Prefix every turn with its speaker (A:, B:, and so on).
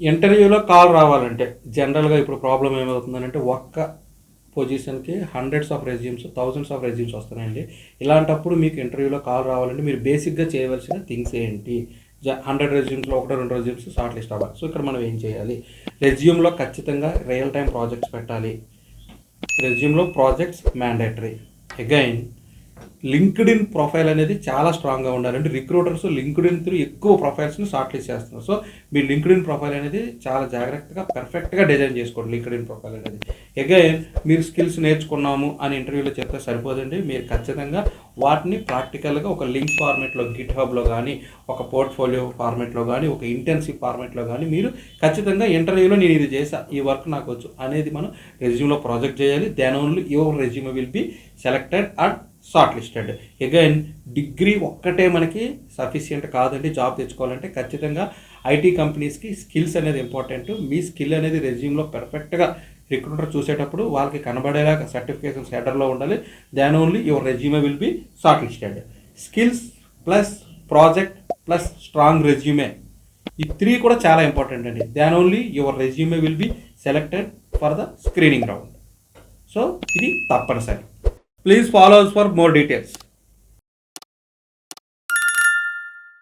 A: ఇంటర్వ్యూలో కాల్ రావాలంటే జనరల్గా ఇప్పుడు ప్రాబ్లం ఏమవుతుందంటే ఒక్క పొజిషన్కి hundreds of resumes, thousands of resumes వస్తున్నాయండి. ఇలాంటప్పుడు మీకు ఇంటర్వ్యూలో కాల్ రావాలంటే మీరు బేసిక్గా చేయవలసిన థింగ్స్ ఏంటి? 100 రెజ్యూమ్స్లో ఒకటో 2 రెజ్యూమ్స్ షార్ట్ లిస్ట్ అవ్వాలి. సో ఇక్కడ మనం ఏం చేయాలి? రెజ్యూమ్లో ఖచ్చితంగా రియల్ టైం ప్రాజెక్ట్స్ పెట్టాలి. రెజ్యూమ్లో projects mandatory. Again LinkedIn profile అనేది చాలా స్ట్రాంగ్గా ఉండాలి. అంటే రిక్రూటర్స్ లింక్డ్ఇన్ త్రూ ఎక్కువ ప్రొఫైల్స్ని షార్ట్ లిస్ట్ చేస్తున్నారు. సో మీ లింక్డ్ఇన్ ప్రొఫైల్ అనేది చాలా జాగ్రత్తగా పర్ఫెక్ట్గా డిజైన్ చేసుకోండి. లింక్డ్ఇన్ ప్రొఫైల్ అనేది అగైన్ మీరు స్కిల్స్ నేర్చుకున్నాము అని ఇంటర్వ్యూలో చెప్తే సరిపోదండి. మీరు ఖచ్చితంగా వాటిని ప్రాక్టికల్గా ఒక లింక్స్ ఫార్మేట్లో, గిట్ హబ్లో కానీ, ఒక పోర్ట్ఫోలియో ఫార్మేట్లో కానీ, ఒక ఇంటెన్సివ్ ఫార్మేట్లో కానీ మీరు ఖచ్చితంగా ఇంటర్వ్యూలో నేను ఇది చేసా, ఈ వర్క్ నాకు వచ్చు అనేది మనం రెజ్యూమ్లో ప్రాజెక్ట్ చేయాలి. Then only your resume will be selected and shortlisted. Again degree ఒక్కటే మనకి సఫిషియంట్ కాదండి. జాబ్ తెచ్చుకోవాలంటే ఖచ్చితంగా ఐటీ కంపెనీస్కి స్కిల్స్ అనేది ఇంపార్టెంట్. మీ స్కిల్ అనేది రెజ్యూమ్లో పర్ఫెక్ట్గా రిక్రూటర్ చూసేటప్పుడు వాళ్ళకి కనబడేలాగా సర్టిఫికేషన్స్ హెడర్లో ఉండాలి. దాని only your resume will be short listed. Skills plus project plus strong resume, ఈ 3 కూడా చాలా ఇంపార్టెంట్ అండి. దాని only your resume will be selected for the screening round. So ఇది తప్పనిసరి. Please follow us for more details.